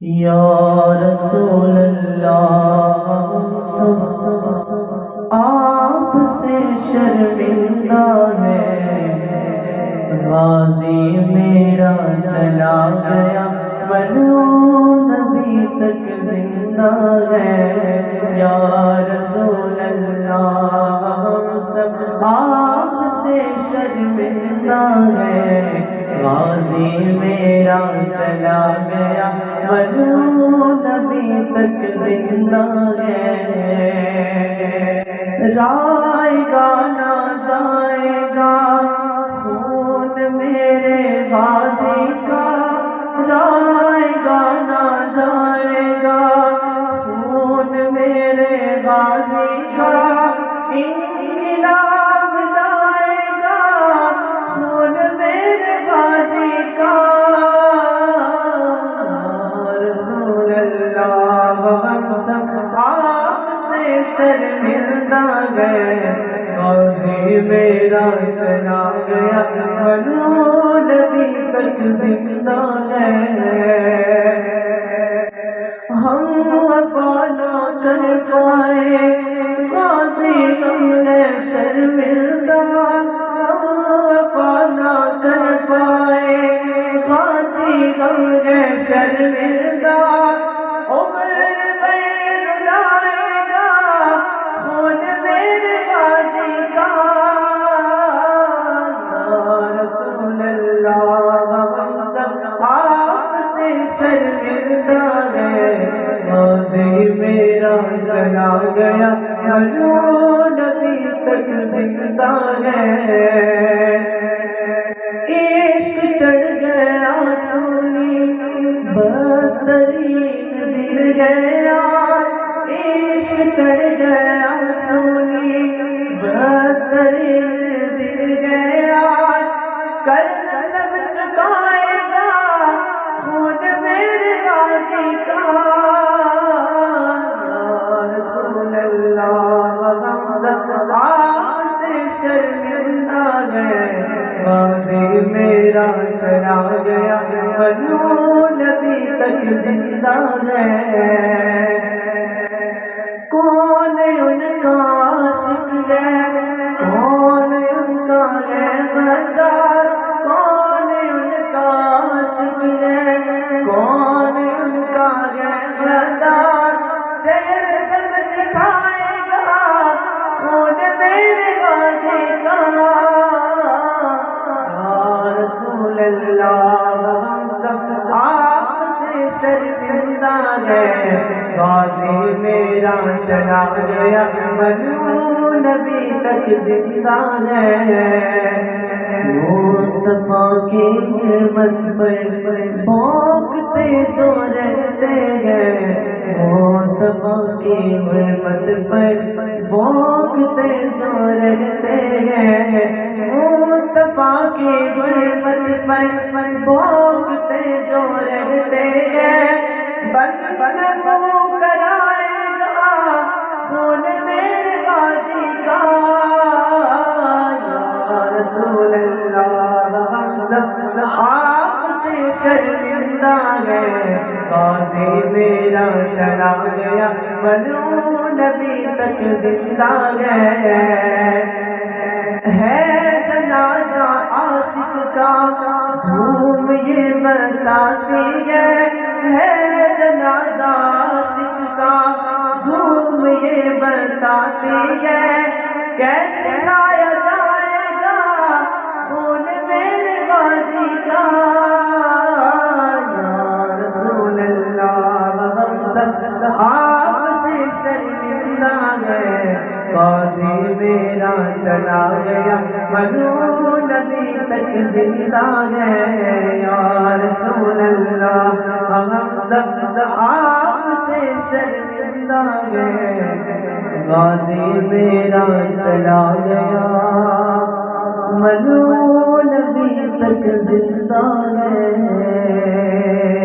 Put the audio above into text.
یا رسول اللہ ہم سب آپ سے شرمندہ ہے، غازی میرا چلا گیا ملعون ابھی تک زندہ ہے۔ یا رسول اللہ ہم سب آپ سے شرمندہ ہے، غازی میرا چلا گیا ملعون ابھی تک زندہ ہے۔ رائے گا نہ جائے گا خون میرے غازی کا، رائے گا نہ جائے گا خون میرے غازی کا، انقلاب لائے گا خون میرے غازی کا۔ رسول اللہ ہم سب آپ سے شرمندہ گئے، غازی میرا چلا گیا ملعون ابھی تک زندہ ہے۔ ہم وفا نہ کر پائے غازی ہم ہے شرمندہ، ہم وفا نہ کر پائے غازی ہم ہے شرمندہ، عمر بھر رلائے گا خون میرے غازی کا۔ رسول اللہ ہم سب آپ سے شرمندہ ہے، غازی میرا چلا گیا ملعون ابھی تک زندہ ہے۔ عشق چڑھ گیا سونی بدترین دل گیا، عشق چڑھ گیا سونی بدترین دل گیا، کل سب چکائے گا خون میرے غازی کا۔ رسول اللہ ہم سب آپ سے شرمندہ ہے، غازی میرا چلا گیا ملعون ابھی تک زندہ ہے۔ کون ان کا عاشق ہے، کون ان کا ہے غدار، کون ان کا عاشق ہے، کون ان کا ہے غدار، چہرے سب دکھائے گا خون میرے غازی کا۔ یا رسول اللہ ہم سب آپ سے شرمندہ ہے، غازی میرا چلا گیا ملعون ابھی تک زندہ ہے۔ مصطفیٰ کی حرمت پر بھونکتے جو رہتے ہیں، مصطفیٰ کی حرمت پر بھونکتے جو رہتے ہیں، مصطفیٰ کی حرمت پر بھونکتے جو رہتے ہیں، بن بن منہ کرائے گا خون میرے غازی کا۔ یا رسول اللہ ہم سب آپ سے شرمندہ ہے، غازی میرا چلا گیا ملعون ابھی تک زندہ ہے۔ جنازہ عاشق کا دھوم یہ بتاتی ہے جنازہ عاشق کا دھوم یہ بتاتی ہے، کیسے لایا جائے گا خون میرے غازی کا۔ یا رسول اللہ ہم سب آپ سے شرمندہ ہے، غازی میرا چلا گیا ملعون ابھی تک زندہ ہے۔ یا رسول اللہ ہم سب آپ سے شرمندہ ہے، غازی میرا چلا گیا ملعون ابھی تک زندہ ہے۔